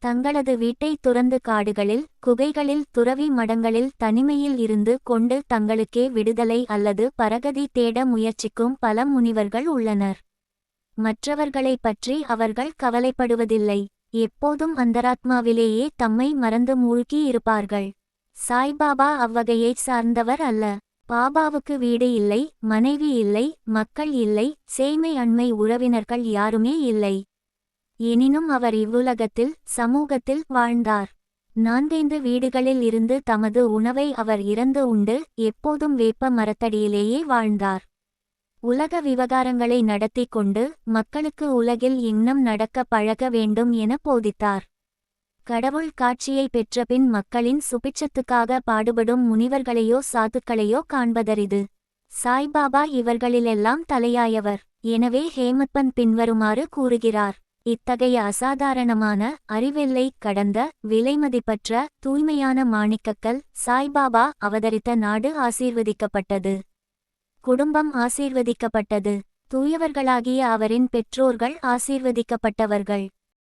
தங்களது வீட்டை துறந்து காடுகளில் குகைகளில் துறவி மடங்களில் தனிமையில் இருந்து கொண்டு தங்களுக்கே விடுதலை அல்லது பரகதி தேட முயற்சிக்கும் பல முனிவர்கள் உள்ளனர். மற்றவர்களை பற்றி அவர்கள் கவலைப்படுவதில்லை. எப்போதும் அந்தராத்மாவிலேயே தம்மை மறந்து மூழ்கி இருப்பார்கள். சாய்பாபா அவ்வகையைச் சார்ந்தவர் அல்ல. பாபாவுக்கு வீடு இல்லை, மனைவி இல்லை, மக்கள் இல்லை, சேய்மை அண்மை உறவினர்கள் யாருமே இல்லை. எனினும் அவர் இவ்வுலகத்தில் சமூகத்தில் வாழ்ந்தார். 4 வீடுகளில் இருந்து தமது உணவை அவர் இறந்து உண்டு எப்போதும் வேப்ப மரத்தடியிலேயே வாழ்ந்தார். உலக விவகாரங்களை நடத்தி கொண்டு மக்களுக்கு உலகில் இன்னும் நடக்க பழக வேண்டும் என போதித்தார். கடவுள் காட்சியை பெற்றபின் மக்களின் சுபிட்சத்துக்காக பாடுபடும் முனிவர்களையோ சாதுக்களையோ காண்பதரிது. சாய்பாபா இவர்களிலெல்லாம் தலையாயவர். எனவே ஹேமத்பந்த் பின்வருமாறு கூறுகிறார். இத்தகைய அசாதாரணமான அறிவெல்லை கடந்த விலைமதிப்பற்ற தூய்மையான மாணிக்கக்கல் சாய்பாபா அவதரித்த நாடு ஆசீர்வதிக்கப்பட்டது. குடும்பம் ஆசீர்வதிக்கப்பட்டது. தூயவர்களாகிய அவரின் பெற்றோர்கள் ஆசீர்வதிக்கப்பட்டவர்கள்.